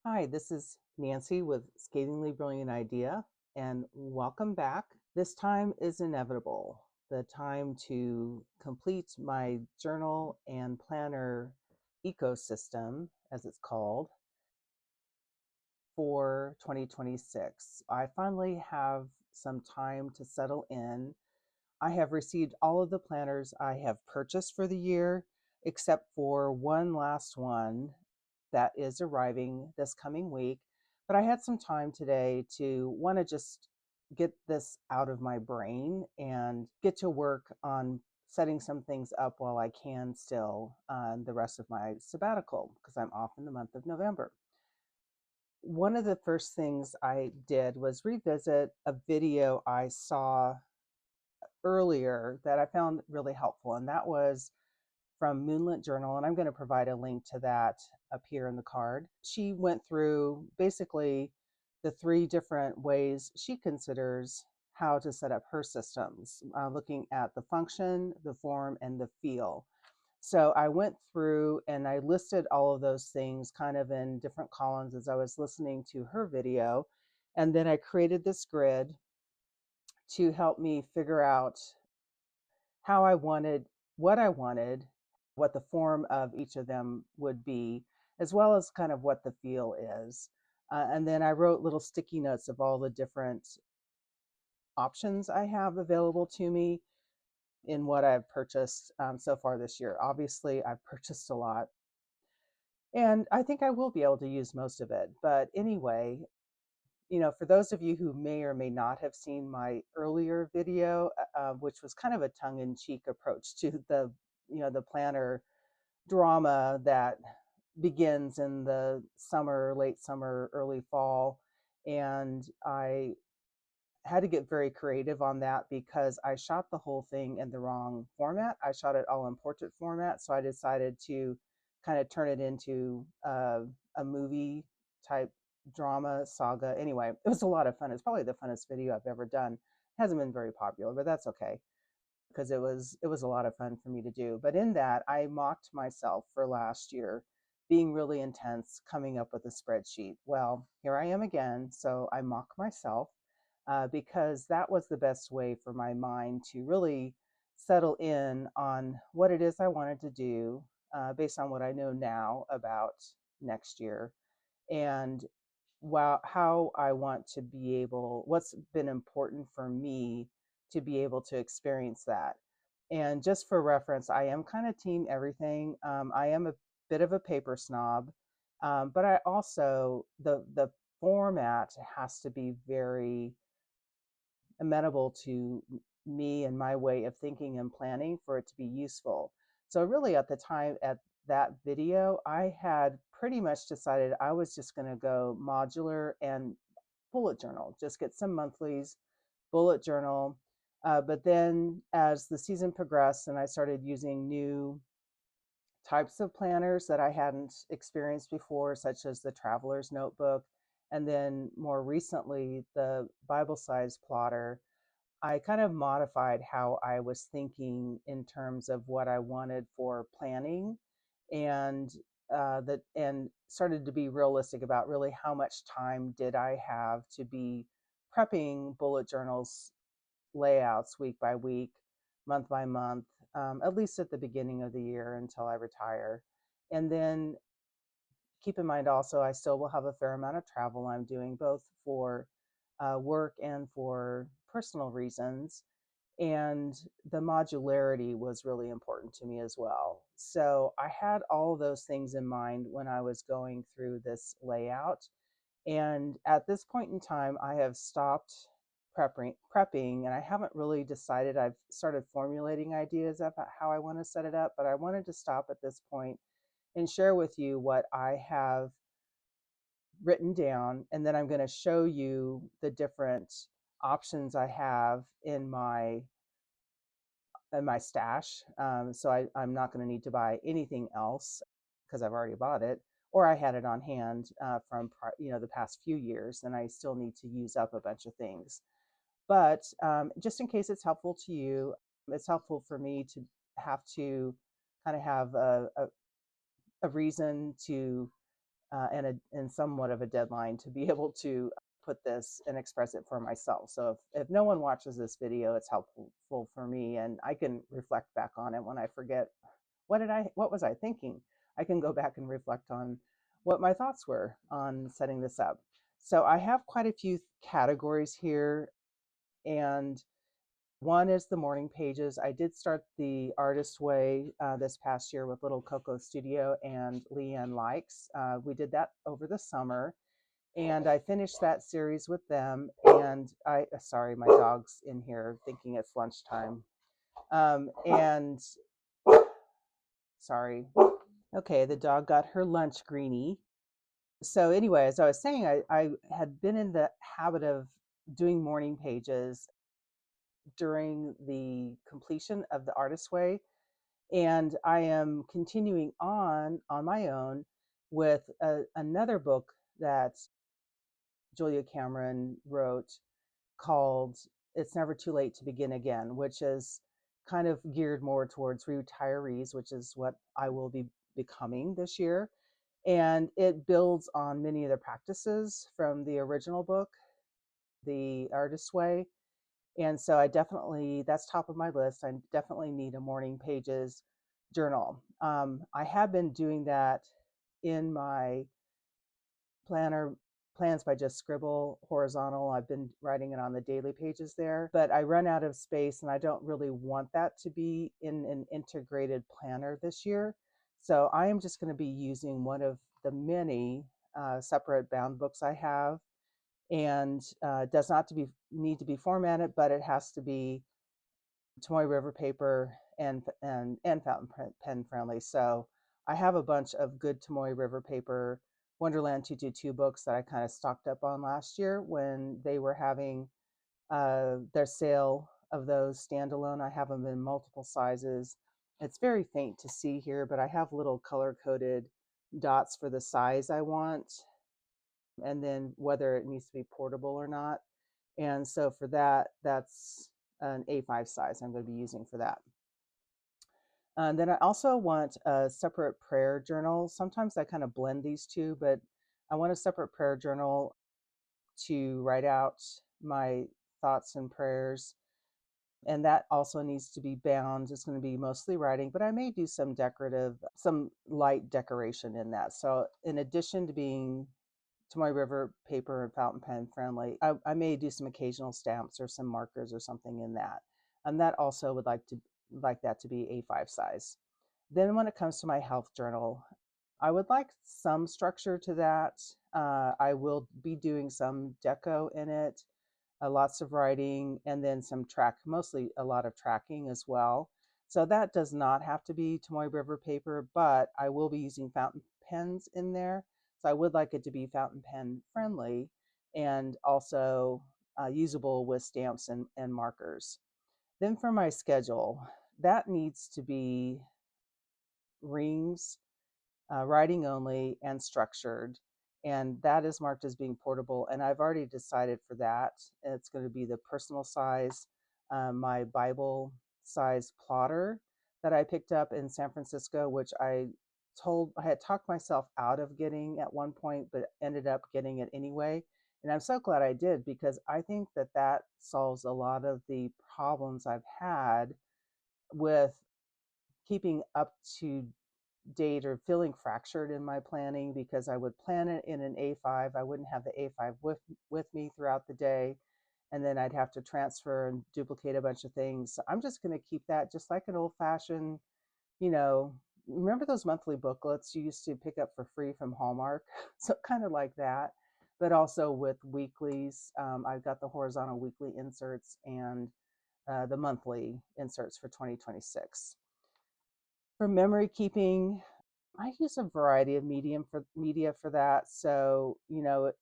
Hi, this is Nancy with Scathingly Brilliant Idea, and welcome back. This time is inevitable. The time to complete my journal and planner ecosystem, as it's called, for 2026. I finally have some time to settle in. I have received all of the planners I have purchased for the year, except for one last one that is arriving this coming week. But I had some time today to want to just get this out of my brain and get to work on setting some things up while I can still the rest of my sabbatical because I'm off in the month of November. One of the first things I did was revisit a video I saw earlier that I found really helpful, and that was from Moonlit Journal, and I'm going to provide a link to that up here in the card. She went through basically the three different ways she considers how to set up her systems, looking at the function, the form, and the feel. So I went through and I listed all of those things kind of in different columns as I was listening to her video. And then I created this grid to help me figure out how I wanted, what the form of each of them would be, as well as kind of what the feel is. And then I wrote little sticky notes of all the different options I have available to me in what I've purchased so far this year. Obviously, I've purchased a lot, and I think I will be able to use most of it. But anyway, for those of you who may or may not have seen my earlier video, which was kind of a tongue-in-cheek approach to the planner drama that begins in the summer, late summer, early fall, and I had to get very creative on that because I shot the whole thing in the wrong format. I shot it all in portrait format, so I decided to kind of turn it into a movie type drama saga. Anyway, it was a lot of fun. It's probably the funnest video I've ever done. It hasn't been very popular, but that's okay because it was a lot of fun for me to do. But in that, I mocked myself for last year being really intense coming up with a spreadsheet. Well, here I am again, so I mock myself because that was the best way for my mind to really settle in on what it is I wanted to do based on what I know now about next year and how I want to be able, what's been important for me to be able to experience that. And just for reference, I am kind of team everything. I am a bit of a paper snob, but I also the format has to be very amenable to me and my way of thinking and planning for it to be useful. So really at the time at that video, I had pretty much decided I was just going to go modular and bullet journal, just get some monthlies, bullet journal. But then as the season progressed and I started using new types of planners that I hadn't experienced before, such as the Traveler's Notebook, and then more recently, the Bible size plotter, I kind of modified how I was thinking in terms of what I wanted for planning and and started to be realistic about really how much time did I have to be prepping bullet journals layouts week by week, month by month, at least at the beginning of the year until I retire. And then keep in mind also, I still will have a fair amount of travel I'm doing both for work and for personal reasons. And the modularity was really important to me as well. So I had all those things in mind when I was going through this layout. And at this point in time, I have stopped prepping, and I haven't really decided. I've started formulating ideas about how I want to set it up, but I wanted to stop at this point and share with you what I have written down, and then I'm going to show you the different options I have in my stash. I'm not going to need to buy anything else because I've already bought it, or I had it on hand from the past few years, and I still need to use up a bunch of things. But just in case it's helpful to you, it's helpful for me to have to kind of have a reason to and somewhat of a deadline to be able to put this and express it for myself. So if no one watches this video, it's helpful for me, and I can reflect back on it when I forget what was I thinking. I can go back and reflect on what my thoughts were on setting this up. So I have quite a few categories here, and one is the morning pages. I did start the Artist Way this past year with Little Coco Studio and Leanne Likes. We did that over the summer, and I finished that series with them. And sorry, my dog's in here thinking it's lunchtime. And sorry. Okay, the dog got her lunch greenie. So anyway, as I was saying, I had been in the habit of doing morning pages during the completion of the Artist Way. And I am continuing on my own with another book that Julia Cameron wrote called It's Never Too Late to Begin Again, which is kind of geared more towards retirees, which is what I will be becoming this year. And it builds on many of the practices from the original book, The Artist's Way. And so that's top of my list. I definitely need a morning pages journal. I have been doing that in my plans by just scribble horizontal. I've been writing it on the daily pages there, but I run out of space and I don't really want that to be in an integrated planner this year. So I am just going to be using one of the many separate bound books I have, and does not need to be formatted, but it has to be Tomoe River paper and fountain pen friendly. So I have a bunch of good Tomoe River paper Wonderland 222 books that I kind of stocked up on last year when they were having their sale of those standalone. I have them in multiple sizes. It's very faint to see here, but I have little color coded dots for the size I want, and then whether it needs to be portable or not. And so for that, that's an A5 size I'm going to be using for that. And then I also want a separate prayer journal. Sometimes I kind of blend these two, but I want a separate prayer journal to write out my thoughts and prayers. And that also needs to be bound. It's going to be mostly writing, but I may do some light decoration in that. So in addition to being Tomoe River paper and fountain pen friendly, I may do some occasional stamps or some markers or something in that. And that also would like that to be A5 size. Then when it comes to my health journal, I would like some structure to that. I will be doing some deco in it, lots of writing, and then mostly a lot of tracking as well. So that does not have to be Tomoe River paper, but I will be using fountain pens in there. So I would like it to be fountain pen friendly and also usable with stamps and markers. Then for my schedule, that needs to be rings, writing only, and structured. And that is marked as being portable. And I've already decided for that. It's going to be the personal size, my Bible size plotter that I picked up in San Francisco, which I had talked myself out of getting at one point, but ended up getting it anyway. And I'm so glad I did, because I think that solves a lot of the problems I've had with keeping up to date or feeling fractured in my planning, because I would plan it in an A5. I wouldn't have the A5 with me throughout the day, and then I'd have to transfer and duplicate a bunch of things. So I'm just going to keep that just like an old-fashioned, remember those monthly booklets you used to pick up for free from Hallmark? So kind of like that, but also with weeklies. I've got the horizontal weekly inserts and the monthly inserts for 2026. For memory keeping, I use a variety of media for that. So,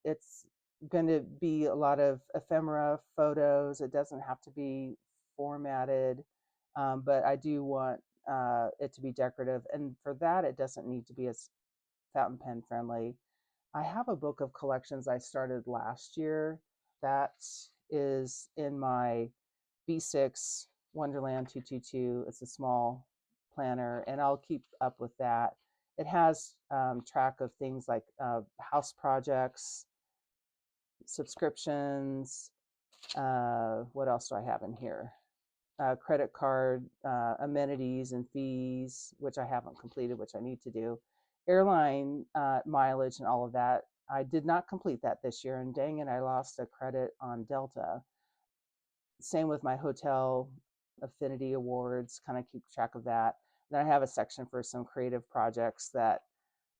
it's going to be a lot of ephemera photos. It doesn't have to be formatted, but I do want it to be decorative. And for that, it doesn't need to be as fountain pen friendly. I have a book of collections I started last year that is in my B6 Wonderland 222. It's a small planner, and I'll keep up with that. It has track of things like house projects, subscriptions. What else do I have in here? Credit card amenities and fees, which I haven't completed, which I need to do. Airline mileage and all of that. I did not complete that this year, and dang it, I lost a credit on Delta. Same with my hotel affinity awards, kind of keep track of that. Then I have a section for some creative projects that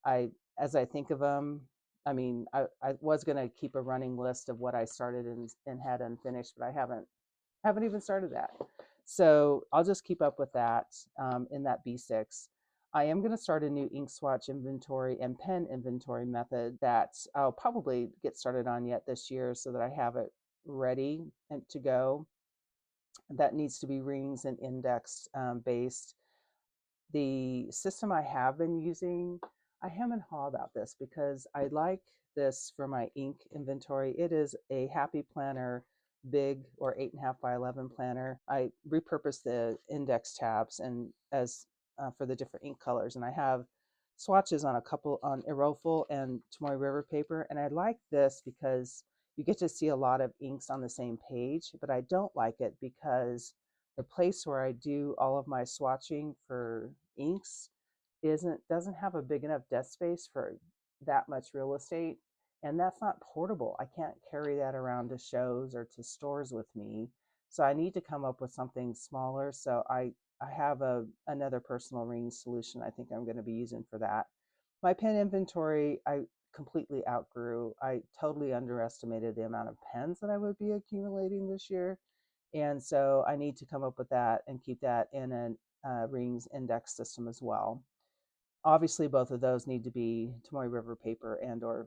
as I think of them, I mean, I was going to keep a running list of what I started and had unfinished, but I haven't even started that. So I'll just keep up with that in that B6. I am going to start a new ink swatch inventory and pen inventory method that I'll probably get started on yet this year so that I have it ready and to go. That needs to be rings and indexed based. The system I have been using, I hem and haw about this because I like this for my ink inventory. It is a Happy Planner big or 8.5 by 11 planner. I repurposed the index tabs and as for the different ink colors, and I have swatches on a couple on Aerofil and Tomoe River paper, and I like this because you get to see a lot of inks on the same page, but I don't like it because the place where I do all of my swatching for inks doesn't have a big enough desk space for that much real estate, and that's not portable. I can't carry that around to shows or to stores with me, so I need to come up with something smaller. So I have another personal ring solution I think I'm going to be using for that. My pen inventory I completely outgrew. I totally underestimated the amount of pens that I would be accumulating this year, and so I need to come up with that and keep that in a rings index system as well. Obviously, both of those need to be Tomoe River paper and or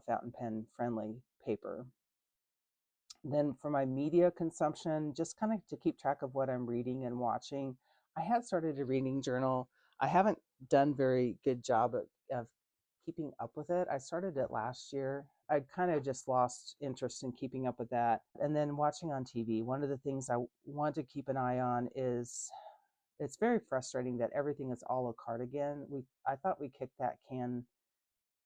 fountain pen friendly paper. Then for my media consumption, just kind of to keep track of what I'm reading and watching, I had started a reading journal. I haven't done very good job of keeping up with it. I started it last year. I kind of just lost interest in keeping up with that. And then watching on TV, one of the things I want to keep an eye on is it's very frustrating that everything is a la carte again. I thought we kicked that can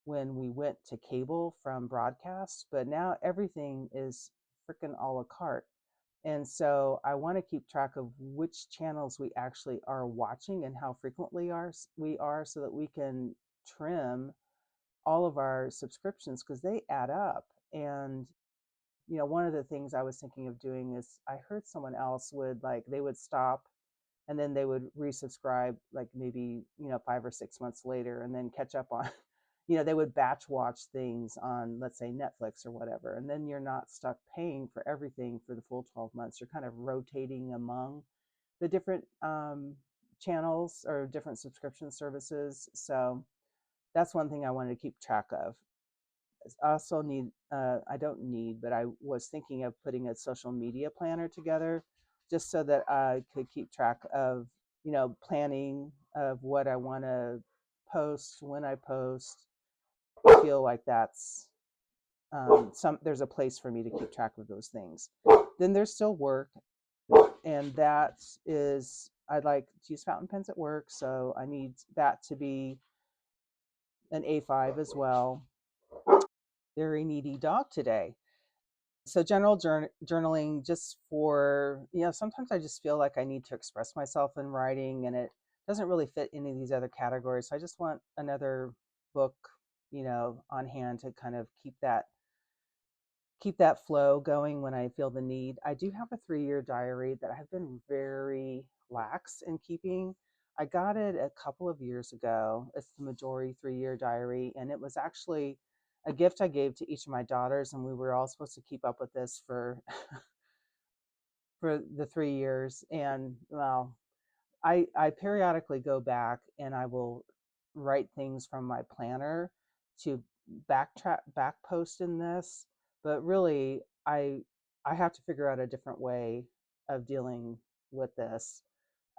when we went to cable from broadcast, but now everything is freaking a la carte. And so I want to keep track of which channels we actually are watching and how frequently we are so that we can trim all of our subscriptions because they add up. And one of the things I was thinking of doing is I heard someone else they would stop and then they would resubscribe like maybe 5 or 6 months later and then catch up on they would batch watch things on, let's say, Netflix or whatever, and then you're not stuck paying for everything for the full 12 months. You're kind of rotating among the different channels or different subscription services. So that's one thing I wanted to keep track of. I also I don't need, but I was thinking of putting a social media planner together just so that I could keep track of, planning of what I want to post, when I post. I feel like that's there's a place for me to keep track of those things. Then there's still work, and that is I'd like to use fountain pens at work, so I need that to be an A5 as well. Very needy dog today. So general journaling just for, sometimes I just feel like I need to express myself in writing and it doesn't really fit any of these other categories. So I just want another book, on hand to kind of keep that flow going when I feel the need. I do have a 3-year diary that I've been very lax in keeping. I got it a couple of years ago. It's the Midori 3-year diary, and it was actually a gift I gave to each of my daughters, and we were all supposed to keep up with this for for the 3 years. And well, I periodically go back and I will write things from my planner to back post in this, but really I have to figure out a different way of dealing with this.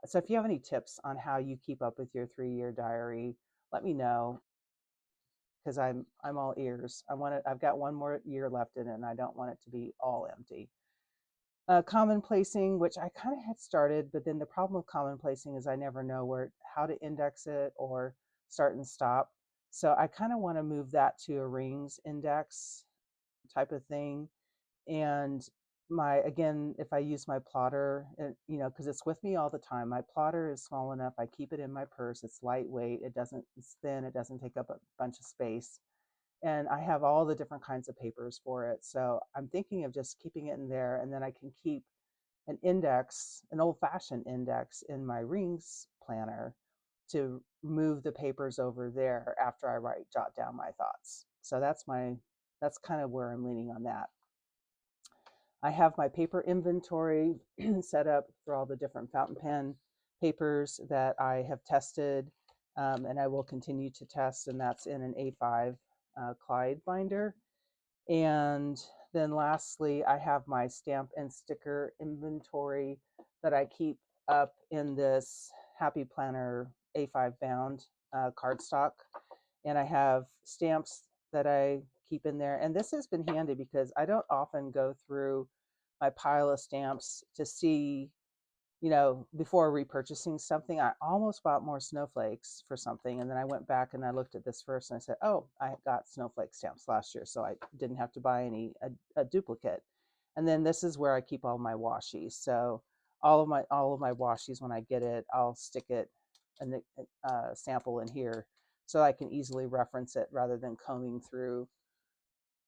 So if you have any tips on how you keep up with your 3-year diary, let me know because I'm all ears. I've got one more year left in it and I don't want it to be all empty. Commonplacing, which I kind of had started, but then the problem with commonplacing is I never know how to index it or start and stop. So I kind of want to move that to a rings index type of thing. And again, if I use my plotter, because it's with me all the time, my plotter is small enough. I keep it in my purse. It's lightweight. It's thin. It doesn't take up a bunch of space. And I have all the different kinds of papers for it. So I'm thinking of just keeping it in there, and then I can keep an index, an old-fashioned index in my rings planner to move the papers over there after I jot down my thoughts. So that's kind of where I'm leaning on that. I have my paper inventory set up for all the different fountain pen papers that I have tested, and I will continue to test, and that's in an A5 Clyde binder. And then lastly, I have my stamp and sticker inventory that I keep up in this Happy Planner A5 bound cardstock. And I have stamps that I keep in there. And this has been handy because I don't often go through my pile of stamps to see, before repurchasing something. I almost bought more snowflakes for something, and then I went back and I looked at this first and I said, oh, I got snowflake stamps last year, so I didn't have to buy a duplicate. And then this is where I keep all my washi. So all of my washi's, when I get it, I'll stick it and sample in here so I can easily reference it rather than combing through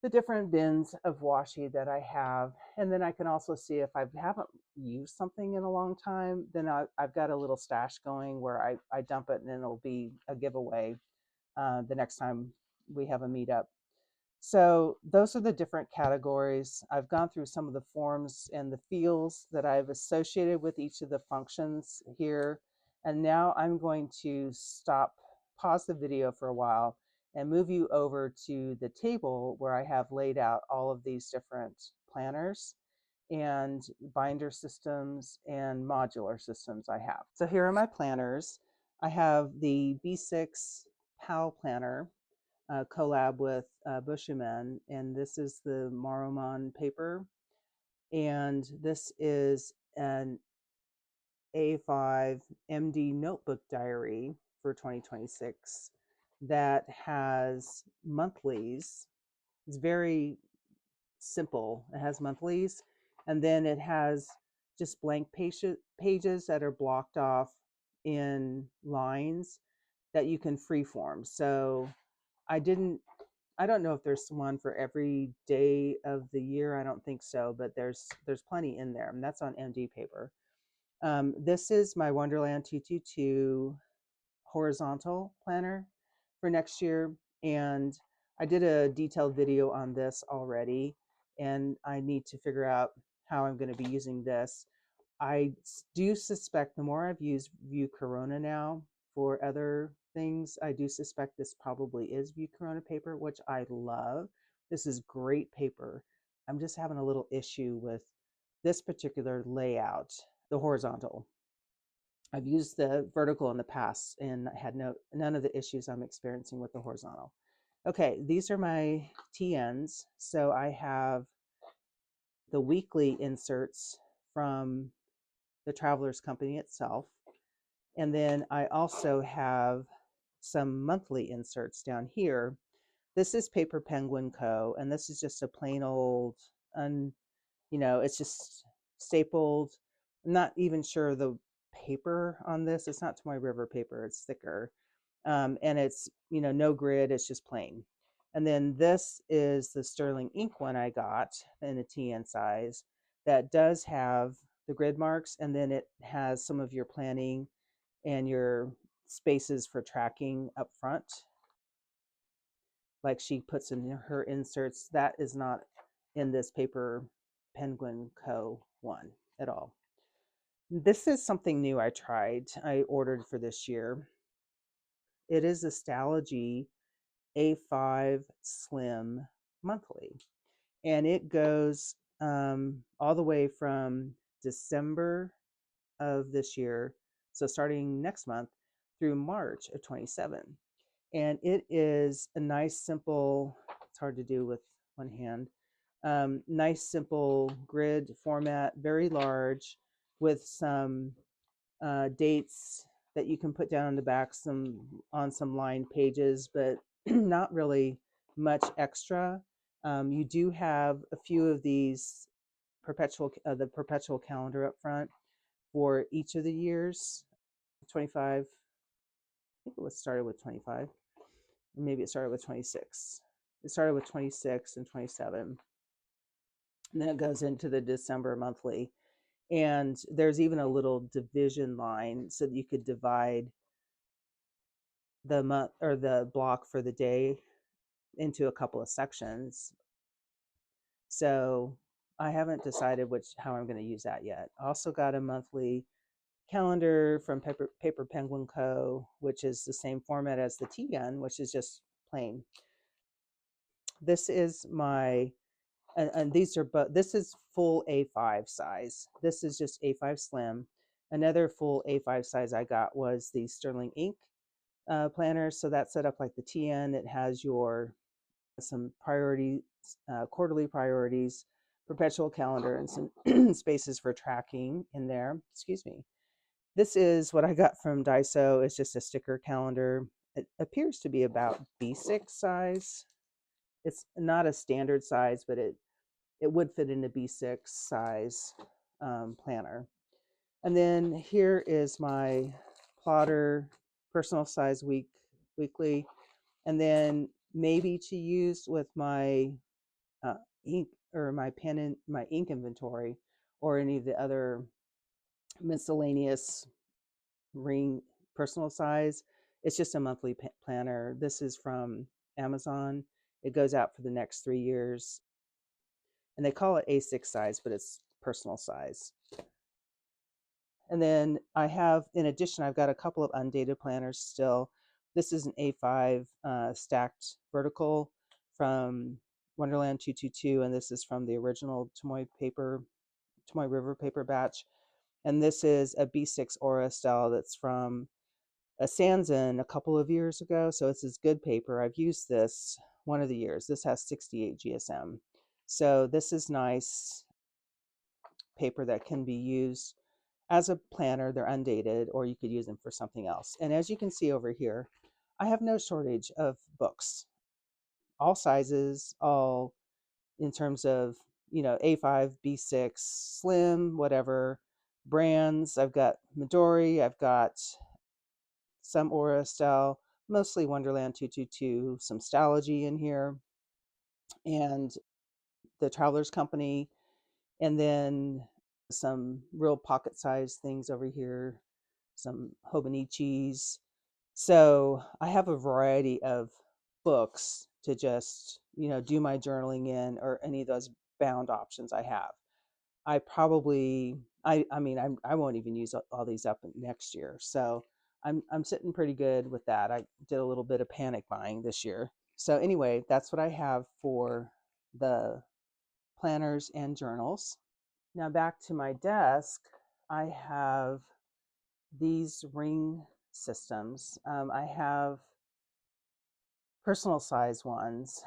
the different bins of washi that I have. And then I can also see if I haven't used something in a long time, then I've got a little stash going where I dump it, and then it'll be a giveaway the next time we have a meetup. So those are the different categories. I've gone through some of the forms and the fields that I've associated with each of the functions here. And now I'm going to pause the video for a while and move you over to the table where I have laid out all of these different planners and binder systems and modular systems I have. So here are my planners. I have the B6 PAL planner, collab with Bushiman, and this is the Maromon paper. And this is an A5 MD notebook diary for 2026 that has monthlies. It's very simple. It has monthlies, and then it has just blank pages that are blocked off in lines that you can freeform. So I don't know if there's one for every day of the year. I don't think so, but there's plenty in there, and that's on MD paper. This is my Wonderland 222 horizontal planner for next year, and I did a detailed video on this already, and I need to figure out how I'm going to be using this. I do suspect the more I've used View Corona now for other things, I do suspect this probably is View Corona paper, which I love. This is great paper. I'm just having a little issue with this particular layout, the horizontal. I've used the vertical in the past and had none of the issues I'm experiencing with the horizontal. Okay, these are my TNs. So I have the weekly inserts from the Travelers Company itself. And then I also have some monthly inserts down here. This is Paper Penguin Co. And this is just a plain old, it's just stapled. I'm not even sure the paper on this. It's not Tomoe River paper. It's thicker. And it's, no grid. It's just plain. And then this is the Sterling ink one I got in a TN size that does have the grid marks, and then it has some of your planning and your spaces for tracking up front, like she puts in her inserts. That is not in this Paper Penguin Co. one at all. This is something new I ordered for this year. It is a Stalogy A5 Slim monthly, and it goes all the way from December of this year, so starting next month, through March of 27. And it is a nice, simple, it's hard to do with one hand, nice, simple grid format, very large, with some dates that you can put down in the back on some lined pages, but not really much extra. You do have a few of these the perpetual calendar up front for each of the years. 25, I think it was started with 25, maybe it started with 26. It started with 26 and 27, and then it goes into the December monthly. And there's even a little division line so that you could divide the month or the block for the day into a couple of sections. So I haven't decided how I'm going to use that yet. I also got a monthly calendar from Paper Penguin Co., which is the same format as the T-Gun, which is just plain. This is my, and these are, but this is full A5 size. This is just A5 Slim. Another full A5 size I got was the Sterling Ink planner. So that's set up like the TN. It has some priorities, quarterly priorities, perpetual calendar, and some spaces for tracking in there. Excuse me. This is what I got from Daiso. It's just a sticker calendar. It appears to be about B6 size. It's not a standard size, but it would fit in a B6 size planner. And then here is my plotter personal size weekly, and then maybe to use with my ink or my pen and my ink inventory, or any of the other miscellaneous ring personal size. It's just a monthly planner. This is from Amazon. It goes out for the next 3 years, and they call it A6 size, but it's personal size. And then I have, in addition, I've got a couple of undated planners still. This is an A5 stacked vertical from Wonderland 222, and this is from the original Tomoe River paper batch. And this is a B6 Aura Estelle that's from a Sanzen a couple of years ago. So it's this good paper. I've used this one of the years. This has 68 GSM. So this is nice paper that can be used as a planner. They're undated, or you could use them for something else. And as you can see over here, I have no shortage of books, all sizes, all in terms of, A5, B6, Slim, whatever brands. I've got Midori, I've got some Aura Estelle, mostly Wonderland 222, some Stalogy in here, and the Travelers Company, and then some real pocket sized things over here, some Hobonichis. So I have a variety of books to just, do my journaling in, or any of those bound options I have. I probably, I mean, I won't even use all these up next year. So I'm sitting pretty good with that. I did a little bit of panic buying this year. So anyway, that's what I have for the planners and journals. Now back to my desk, I have these ring systems. I have personal size ones.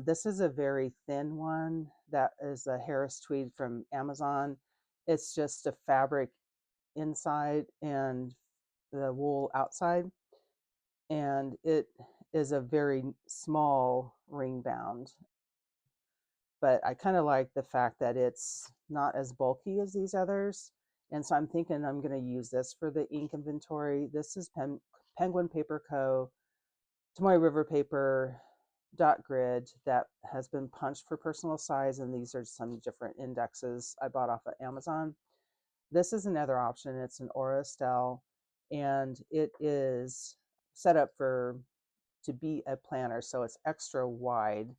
This is a very thin one that is a Harris Tweed from Amazon. It's just a fabric inside and the wool outside, and it is a very small ring bound. But I kind of like the fact that it's not as bulky as these others. And so I'm thinking I'm going to use this for the ink inventory. This is Penguin Paper Co. Tomoe River paper dot grid that has been punched for personal size, and these are some different indexes I bought off of Amazon. This is another option. It's an Aura Estelle, and it is set up to be a planner, so it's extra wide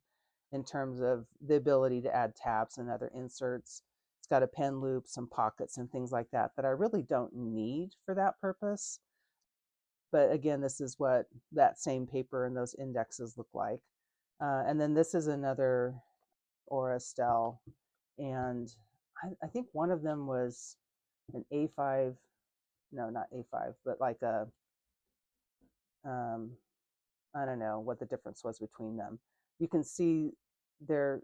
in terms of the ability to add tabs and other inserts. It's got a pen loop, some pockets, and things like that I really don't need for that purpose. But again, this is what that same paper and those indexes look like. And then this is another Aura Estelle, and I think one of them was an A5, no, not A5, but like I don't know what the difference was between them. You can see there,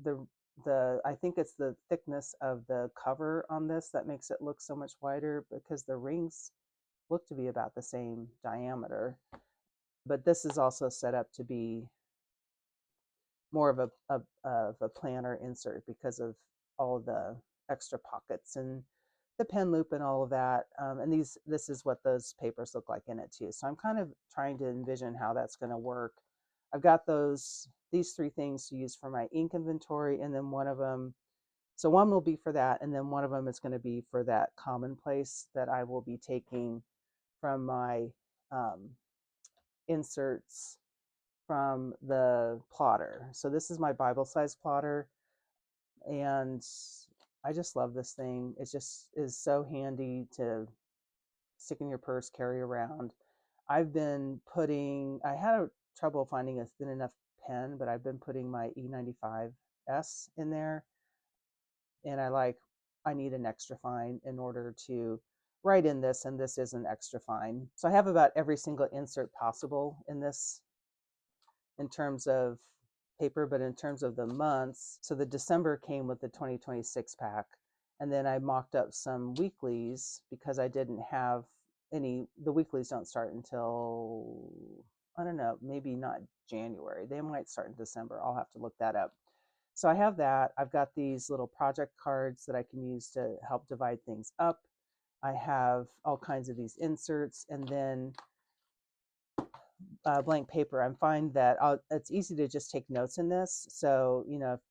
I think it's the thickness of the cover on this that makes it look so much wider, because the rings look to be about the same diameter, but this is also set up to be more of a planner insert because of all of the extra pockets and the pen loop and all of that. And this is what those papers look like in it too. So I'm kind of trying to envision how that's going to work. I've got these three things to use for my ink inventory, and then one of them, so one will be for that, and then one of them is going to be for that commonplace that I will be taking from my inserts from the plotter. So this is my Bible size plotter, and I just love this thing. It just is so handy to stick in your purse, carry around. I had trouble finding a thin enough pen, but I've been putting my E95S in there, and I need an extra fine in order to write in this, and this is an extra fine. So I have about every single insert possible in this in terms of paper, but in terms of the months, so the December came with the 2026 pack, and then I mocked up some weeklies because I didn't have any. The weeklies don't start until, I don't know, maybe not January. They might start in December. I'll have to look that up. So I have that. I've got these little project cards that I can use to help divide things up. I have all kinds of these inserts, and then blank paper. I find that it's easy to just take notes in this. So,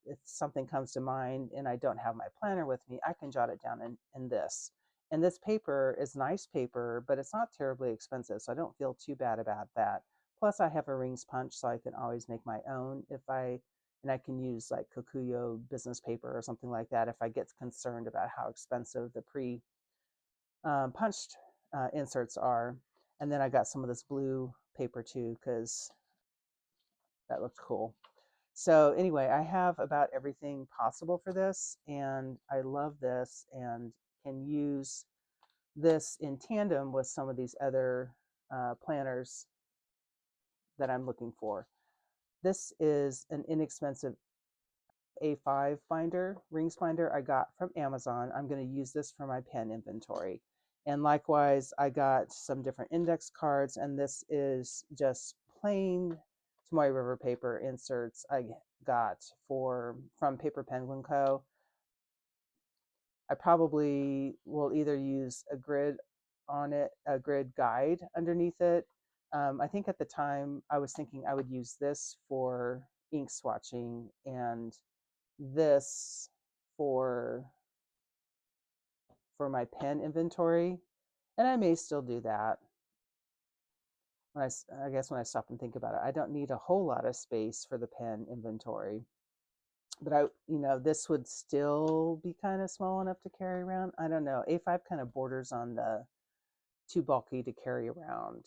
if something comes to mind and I don't have my planner with me, I can jot it down in this. And this paper is nice paper, but it's not terribly expensive, so I don't feel too bad about that. Plus, I have a rings punch, so I can always make my own and I can use like Kokuyo business paper or something like that if I get concerned about how expensive the punched inserts are. And then I got some of this blue paper too, because that looks cool. So anyway, I have about everything possible for this, and I love this and can use this in tandem with some of these other planners that I'm looking for. This is an inexpensive A5 binder, rings binder I got from Amazon. I'm going to use this for my pen inventory. And likewise, I got some different index cards, and this is just plain Tomoe River paper inserts I got from Paper Penguin Co. I probably will either use a grid on it, a grid guide underneath it. I think at the time I was thinking I would use this for ink swatching and this for my pen inventory, and I may still do that I guess when I stop and think about it. I don't need a whole lot of space for the pen inventory, but this would still be kind of small enough to carry around. I don't know. A5 kind of borders on the too bulky to carry around.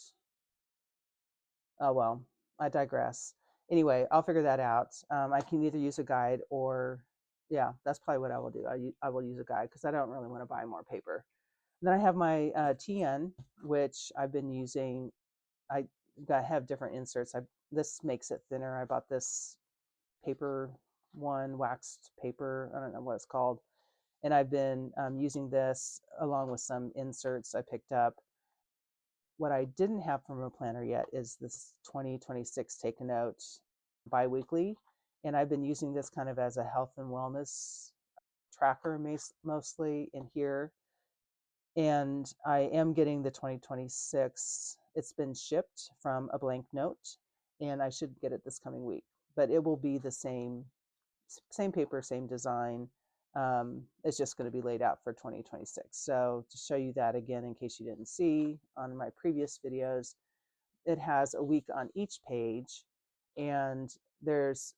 Oh well, I digress. Anyway, I'll figure that out. I can either use a guide or, yeah, that's probably what I will do. I will use a guide because I don't really want to buy more paper. Then I have my TN, which I've been using. I have different inserts. This makes it thinner. I bought this paper one, waxed paper. I don't know what it's called. And I've been using this along with some inserts I picked up. What I didn't have from a planner yet is this 2026 Take a Note biweekly. And I've been using this kind of as a health and wellness tracker mostly in here. And I am getting the 2026. It's been shipped from a blank note, and I should get it this coming week. But it will be the same paper, same design. It's just going to be laid out for 2026. So to show you that again, in case you didn't see on my previous videos, it has a week on each page, and this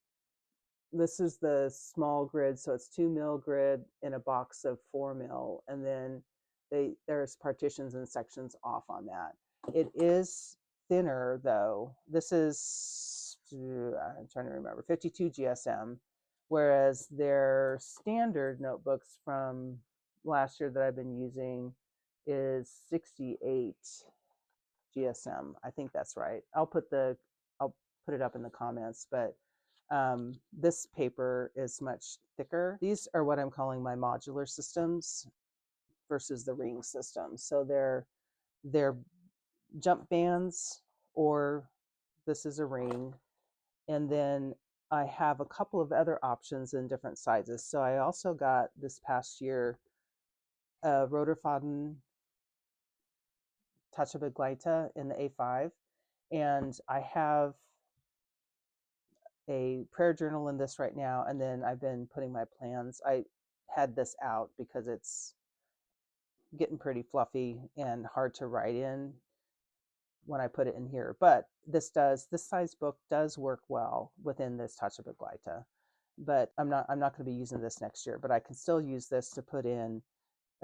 is the small grid, so it's 2 mil grid in a box of 4 mil, and then there's partitions and sections off on that. It is thinner though. This is, I'm trying to remember, 52 GSM, whereas their standard notebooks from last year that I've been using is 68 GSM. I think that's right. I'll put it up in the comments, but this paper is much thicker. These are what I'm calling my modular systems versus the ring system. So they're They're jump bands, or this is a ring. And then I have a couple of other options in different sizes. So I also got this past year a Rotorfaden Tachebegleiter in the A5. And I have a prayer journal in this right now. And then I've been putting my plans. I had this out because it's getting pretty fluffy and hard to write in when I put it in here. But this size book does work well within this Tachebegleiter. But I'm not going to be using this next year. But I can still use this to put in.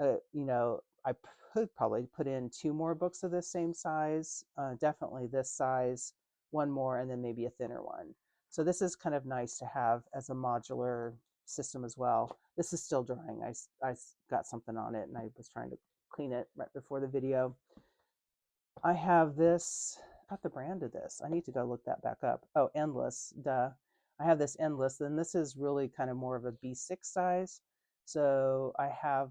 I could probably put in 2 more books of this same size. Definitely this size, 1 more, and then maybe a thinner one. So this is kind of nice to have as a modular system as well. This is still drying. I got something on it and I was trying to clean it right before the video. I have this, I got the brand of this. I need to go look that back up. Oh, Endless, duh. I have this Endless, and this is really kind of more of a B6 size. So I have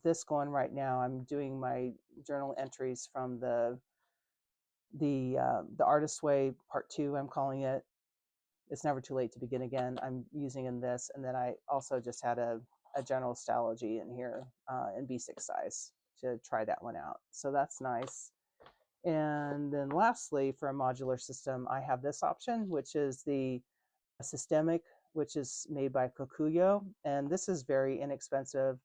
this going right now. I'm doing my journal entries from the Artist's Way Part 2, I'm calling it. It's never too late to begin again. I'm using in this, and then I also just had a general Stalogy in here in B6 size to try that one out. So that's nice. And then lastly, for a modular system, I have this option, which is the Systemic, which is made by Kokuyo. And this is very inexpensive.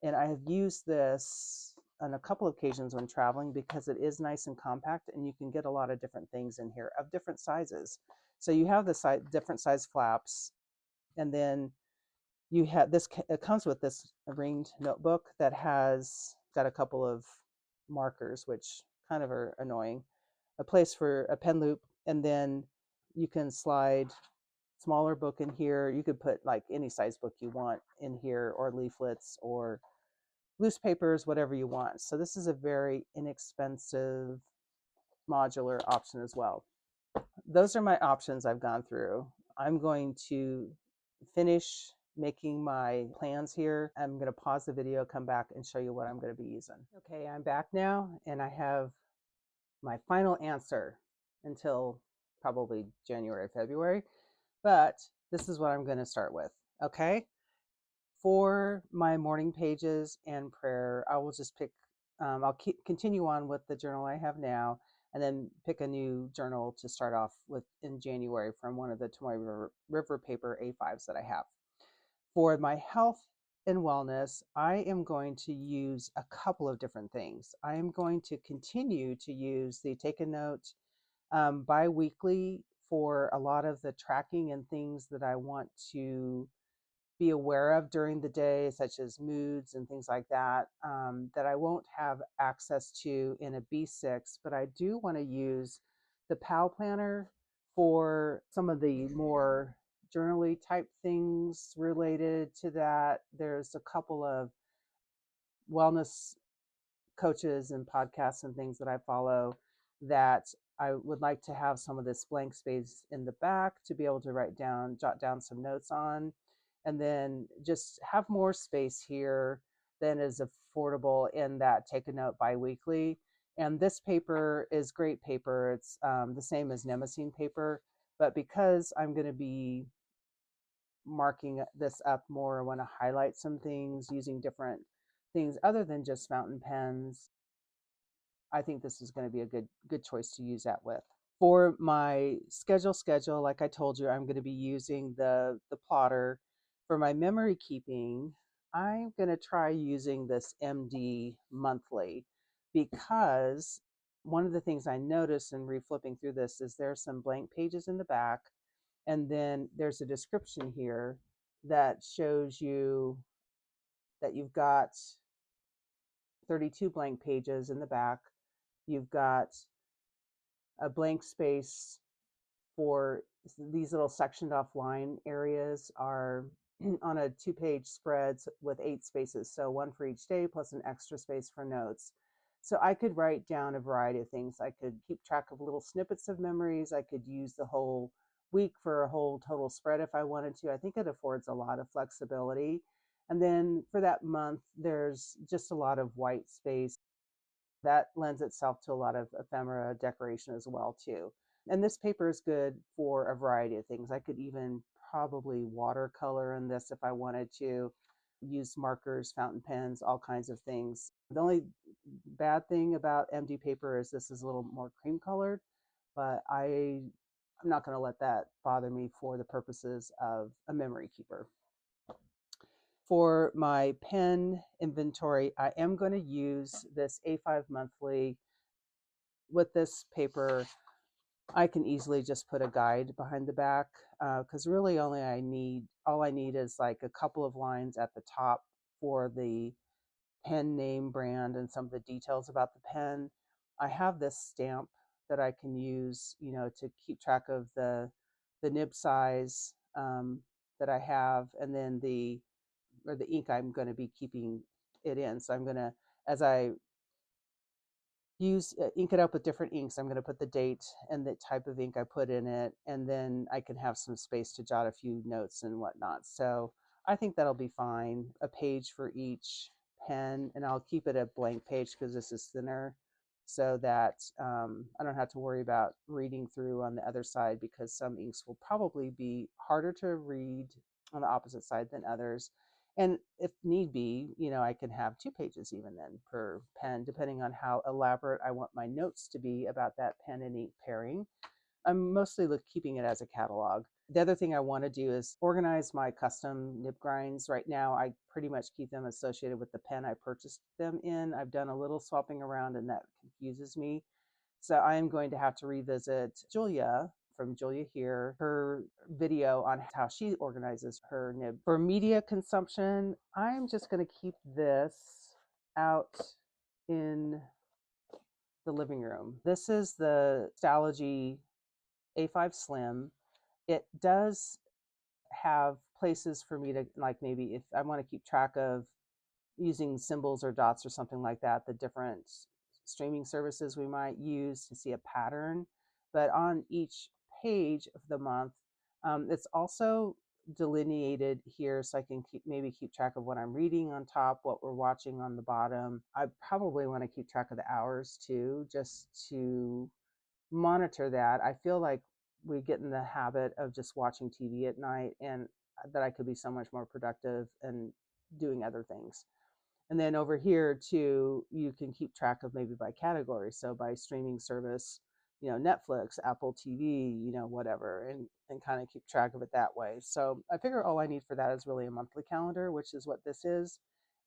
And I have used this on a couple of occasions when traveling because it is nice and compact and you can get a lot of different things in here of different sizes. So you have the different size flaps, and then you have this, it comes with this ringed notebook that has got a couple of markers, which kind of are annoying, a place for a pen loop, and then you can slide smaller book in here. You could put like any size book you want in here, or leaflets, or loose papers, whatever you want. So this is a very inexpensive modular option as well. Those are my options I've gone through. I'm going to finish making my plans here. I'm going to pause the video, come back and show you what I'm going to be using. Okay, I'm back now and I have my final answer until probably January, February, but this is what I'm going to start with. Okay. For my morning pages and prayer, I will just pick, I'll continue on with the journal I have now, and then pick a new journal to start off with in January from one of the Tomoe River paper A5s that I have. For my health and wellness, I am going to use a couple of different things. I am going to continue to use the Take a Note bi-weekly for a lot of the tracking and things that I want to be aware of during the day, such as moods and things like that, that I won't have access to in a B6, but I do want to use the PAL planner for some of the more journally type things related to that. There's a couple of wellness coaches and podcasts and things that I follow that I would like to have some of this blank space in the back to be able to jot down some notes on, and then just have more space here than is affordable in that Take a Note biweekly. And this paper is great paper. It's the same as Nemesine paper, but because I'm going to be marking this up more, I want to highlight some things using different things other than just fountain pens. I think this is going to be a good choice to use that with. For my schedule, like I told you, I'm going to be using the plotter. For my memory keeping, I'm going to try using this MD monthly, because one of the things I noticed in reflipping through this is there's some blank pages in the back, and then there's a description here that shows you that you've got 32 blank pages in the back. You've got a blank space for these little sectioned off line areas are on a 2-page spread with 8 spaces. So 1 for each day plus an extra space for notes. So I could write down a variety of things. I could keep track of little snippets of memories. I could use the whole week for a whole total spread if I wanted to. I think it affords a lot of flexibility. And then for that month, there's just a lot of white space. That lends itself to a lot of ephemera decoration as well too. And this paper is good for a variety of things. I could even probably watercolor in this if I wanted to, use markers, fountain pens, all kinds of things. The only bad thing about MD paper is this is a little more cream colored, but I'm not going to let that bother me for the purposes of a memory keeper. For my pen inventory, I am going to use this A5 monthly. With this paper, I can easily just put a guide behind the back, because really all I need is like a couple of lines at the top for the pen name, brand, and some of the details about the pen. I have this stamp that I can use, to keep track of the nib size, that I have, and then the ink I'm going to be keeping it in. So I'm going to, as I ink it up with different inks, I'm going to put the date and the type of ink I put in it, and then I can have some space to jot a few notes and whatnot. So I think that'll be fine. A page for each pen, and I'll keep it a blank page because this is thinner, so that I don't have to worry about reading through on the other side, because some inks will probably be harder to read on the opposite side than others. And if need be, I can have 2 pages even then per pen, depending on how elaborate I want my notes to be about that pen and ink pairing. I'm mostly keeping it as a catalog. The other thing I want to do is organize my custom nib grinds. Right now, I pretty much keep them associated with the pen I purchased them in. I've done a little swapping around, and that confuses me. So I'm going to have to revisit Julia from Julia Here, her video on how she organizes her nib. For media consumption, I'm just going to keep this out in the living room. This is the Stalogy A5 Slim. It does have places for me to, like, maybe if I want to keep track of using symbols or dots or something like that, the different streaming services we might use to see a pattern. But on each page of the month, it's also delineated here, so I can maybe keep track of what I'm reading on top, what we're watching on the bottom. I probably want to keep track of the hours too, just to monitor that. I feel like we get in the habit of just watching TV at night, and that I could be so much more productive and doing other things. And then over here too, you can keep track of maybe by category. So by streaming service, Netflix, Apple TV, whatever, and kind of keep track of it that way. So I figure all I need for that is really a monthly calendar, which is what this is.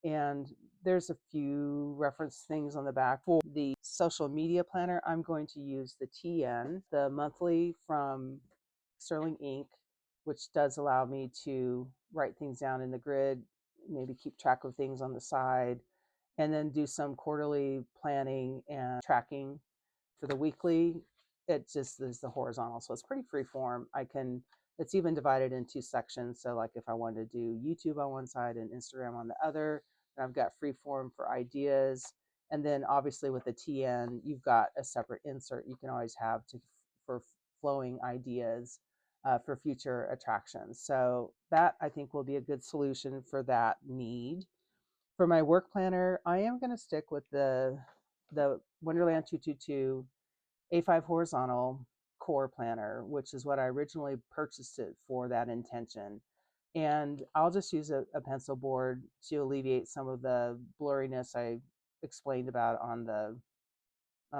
And there's a few reference things on the back. For the social media planner, I'm going to use the TN, the monthly from Sterling Ink, which does allow me to write things down in the grid, maybe keep track of things on the side, and then do some quarterly planning and tracking. For the weekly, it just is the horizontal, so it's pretty free form. It's even divided in 2 sections. So like if I wanted to do YouTube on one side and Instagram on the other, and I've got free form for ideas. And then obviously with the TN, you've got a separate insert you can always have for flowing ideas for future attractions. So that I think will be a good solution for that need. For my work planner, I am going to stick with the Wonderland 222 A5 horizontal core planner, which is what I originally purchased it for, that intention. And I'll just use a pencil board to alleviate some of the blurriness I explained about on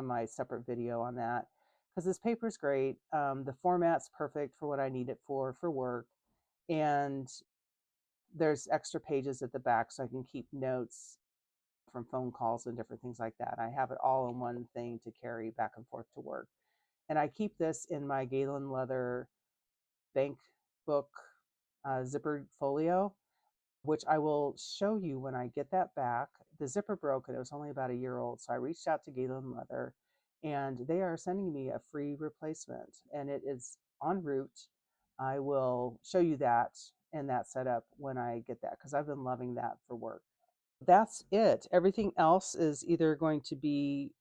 my separate video on that, because this paper is great. The format's perfect for what I need it for work, and there's extra pages at the back so I can keep notes from phone calls and different things like that. I have it all in one thing to carry back and forth to work. And I keep this in my Galen leather bank book zippered folio, which I will show you when I get that back. The zipper broke and it was only about a year old. So I reached out to Galen Leather, and they are sending me a free replacement, and it is en route. I will show you that and that setup when I get that, because I've been loving that for work. That's it. Everything else is either going to be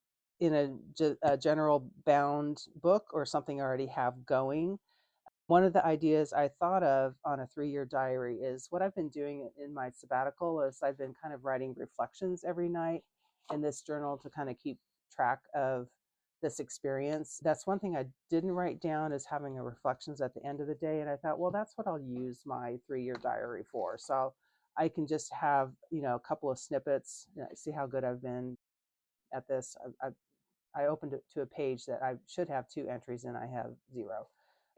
in a general bound book or something I already have going. One of the ideas I thought of on a 3-year diary is what I've been doing in my sabbatical is I've been kind of writing reflections every night. in this journal to kind of keep track of this experience. That's one thing I didn't write down, is having a reflections at the end of the day. And I thought, well, that's what I'll use my 3-year diary for. So I can just have, a couple of snippets, see how good I've been at this. I opened it to a page that I should have 2 entries and I have 0.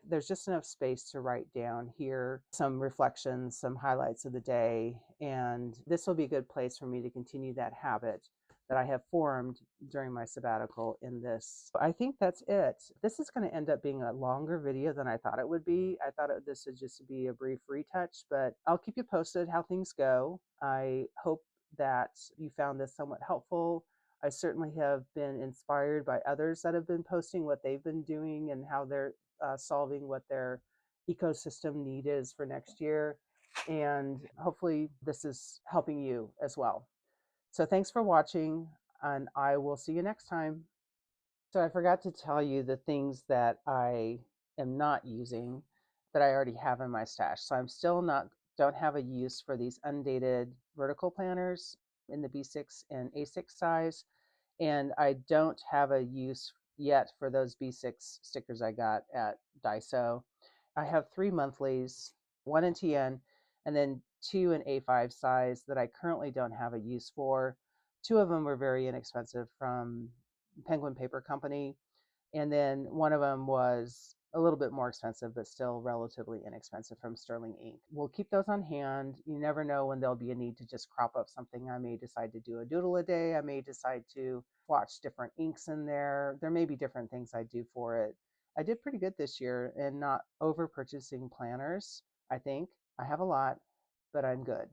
There's just enough space to write down here some reflections, some highlights of the day, and this will be a good place for me to continue that habit that I have formed during my sabbatical in this. I think that's it. This is going to end up being a longer video than I thought it would be. I thought this would just be a brief retouch, but I'll keep you posted how things go. I hope that you found this somewhat helpful. I certainly have been inspired by others that have been posting what they've been doing and how they're solving what their ecosystem need is for next year. And hopefully this is helping you as well. So thanks for watching, and I will see you next time. So I forgot to tell you the things that I am not using that I already have in my stash. So I'm still don't have a use for these undated vertical planners in the B6 and A6 size. And I don't have a use yet for those B6 stickers I got at Daiso. I have 3 monthlies, 1 in TN, and then 2 in A5 size that I currently don't have a use for. 2 of them were very inexpensive from Penguin Paper Company, and then one of them was a little bit more expensive, but still relatively inexpensive, from Sterling Ink. We'll keep those on hand. You never know when there'll be a need to just crop up something. I may decide to do a doodle a day. I may decide to watch different inks in there. There may be different things I do for it. I did pretty good this year in not over purchasing planners. I think I have a lot, but I'm good.